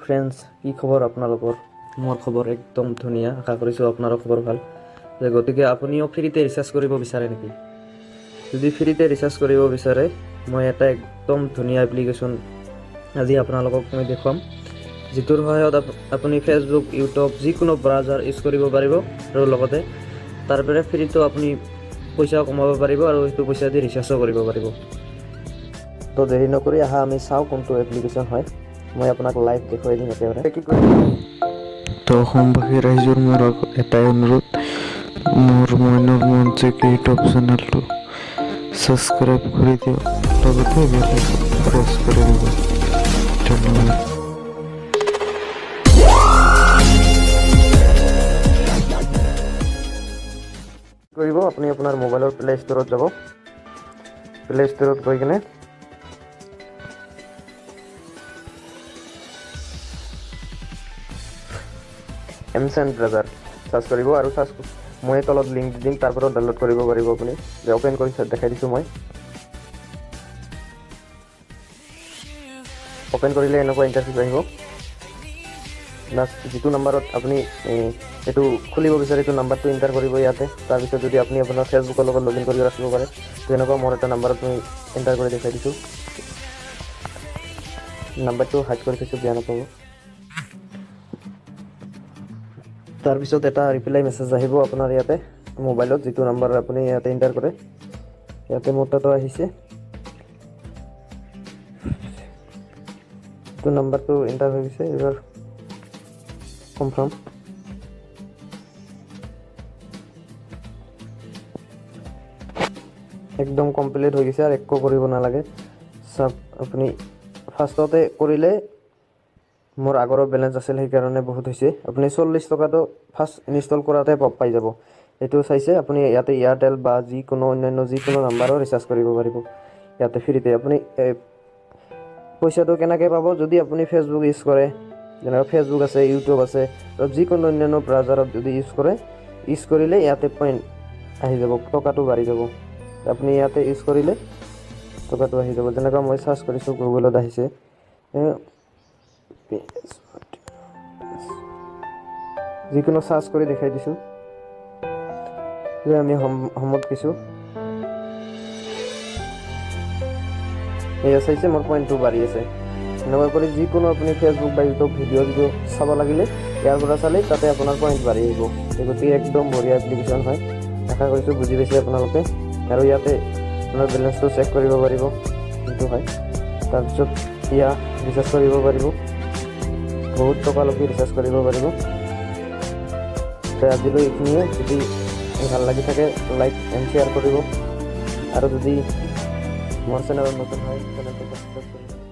Friends, কি খবৰ আপোনালোকৰ? মোৰ খবৰ একদম ধুনীয়া। আশা কৰিছোঁ আপোনাৰো খবৰ ভাল। গতিকে আপুনিও ফ্ৰীতে ৰিচাৰ্জ কৰিব বিচাৰে নেকি? যদি ফ্ৰীতে ৰিচাৰ্জ কৰিব বিচাৰে, মই এটা একদম ধুনীয়া এপ্লিকেশ্যন আজি আপোনালোকক মই দেখুৱাম, যিটোৰ সহায়ত আপুনি ফেচবুক, ইউটিউব যিকোনো ব্ৰাউজাৰ ইউজ কৰিব পাৰিব আৰু লগতে তাৰ পৰা ফ্ৰীটো আপুনি পইচাও কমাব পাৰিব আৰু সেইটো পইচা দি ৰিচাৰ্জো কৰিব পাৰিব। তো দেৰি নকৰি আহা আমি চাওঁ কোনটো এপ্লিকেশ্যন হয়। মই আপোনাক লাইভ দেখুৱাই দিম একেবাৰে। কি কৰিম? তো অসমবাসী ৰাইজৰ মোৰ এটাই অনুৰোধ, মোৰ মইনুৰ মঞ্চিক ইউটিউব চেনেলটো ছাবস্ক্ৰাইব কৰি দিয়ক, লগতে বেল আইকন প্ৰেছ কৰি দিব। ধন্যবাদ। কৰিব আপুনি আপোনাৰ মোবাইলৰ প্লে ষ্টৰত যাব। প্লে ষ্টৰত গৈ কিনে mcent ব্ৰাউজাৰ চাৰ্চ কৰিব আৰু মই তলত লিংক দি দিম, তাৰ পৰা ডাউনলোড কৰিব পাৰিব আপুনি। অপেন কৰি দেখাই দিছোঁ মই। অপেন কৰিলে এনেকুৱা ইণ্টাৰফেচ আহিব। যিটো নাম্বাৰত আপুনি এইটো খুলিব বিচাৰে এইটো নাম্বাৰটো এণ্টাৰ কৰিব ইয়াতে। তাৰপিছত যদি আপুনি আপোনাৰ ফেচবুকৰ লগত লগ ইন কৰি ৰাখিব পাৰে, তেনেকুৱা মোৰ এটা নাম্বাৰত মই এণ্টাৰ কৰি দেখাই দিছোঁ। নাম্বাৰটো হাইড কৰি থৈছোঁ, বেয়া নাপাব। তাৰপিছত এটা ৰিপ্লাই মেছেজ আহিব আপোনাৰ ইয়াতে মোবাইলত, যিটো নাম্বাৰ আপুনি ইয়াতে এণ্টাৰ কৰে। ইয়াতে মোৰ তাতো আহিছে, এইটো নাম্বাৰটো এণ্টাৰ হৈ গৈছে। এইবাৰ কনফাৰ্ম। একদম কমপ্লিট হৈ গৈছে আৰু একো কৰিব নালাগে। চাওক আপুনি ফাৰ্ষ্টতে কৰিলে মোৰ আগৰ বেলেঞ্চ আছিল, সেইকাৰণে বহুত হৈছে। আপুনি 40 টকাটো ফাৰ্ষ্ট ইনষ্টল কৰাতে পাই যাব। এইটো চাইছে আপুনি ইয়াতে এয়াৰটেল বা যিকোনো অন্যান্য যিকোনো নাম্বাৰো ৰিচাৰ্জ কৰিব পাৰিব ইয়াতে ফ্ৰীতে। আপুনি পইচাটো কেনেকৈ পাব? যদি আপুনি ফেচবুক ইউজ কৰে, যেনেকৈ ফেচবুক আছে, ইউটিউব আছে, আৰু যিকোনো অন্যান্য ব্ৰাউজাৰত যদি ইউজ কৰিলে ইয়াতে পইণ্ট আহি যাব, টকাটো বাঢ়ি যাব। আপুনি ইয়াতে ইউজ কৰিলে টকাটো আহি যাব। যেনেকৈ মই চাৰ্চ কৰিছোঁ, গুগলত আহিছে, যিকোনো চাৰ্চ কৰি দেখাই দিছোঁ যে আমি হোমত গৈছোঁ। এয়া চাইছে মোৰ পইণ্টটো বাঢ়ি আছে। এনেকুৱা কৰি যিকোনো আপুনি ফেচবুক বা ইউটিউব ভিডিঅ' চাব লাগিলে ইয়াৰ পৰা চালে তাতে আপোনাৰ পইণ্ট বাঢ়ি আহিব। গতিকে একদম বঢ়িয়া এপ্লিকেশ্যন হয়। আশা কৰিছোঁ বুজি পাইছে আপোনালোকে। আৰু ইয়াতে আপোনাৰ বেলেঞ্চটো চেক কৰিব পাৰিব, সেইটো হয়। তাৰপিছত এয়া ৰিচাৰ্জ কৰিব পাৰিব, বহুত টকালৈকে ৰিচাৰ্জ কৰিব পাৰিব। আজিলৈ এইখিনিয়ে। যদি ভাল লাগি থাকে লাইক এণ্ড শ্বেয়াৰ কৰিব, আৰু যদি মোৰ চেনেলত নতুন হয় চেনেলটো সাবস্ক্ৰাইব কৰিব।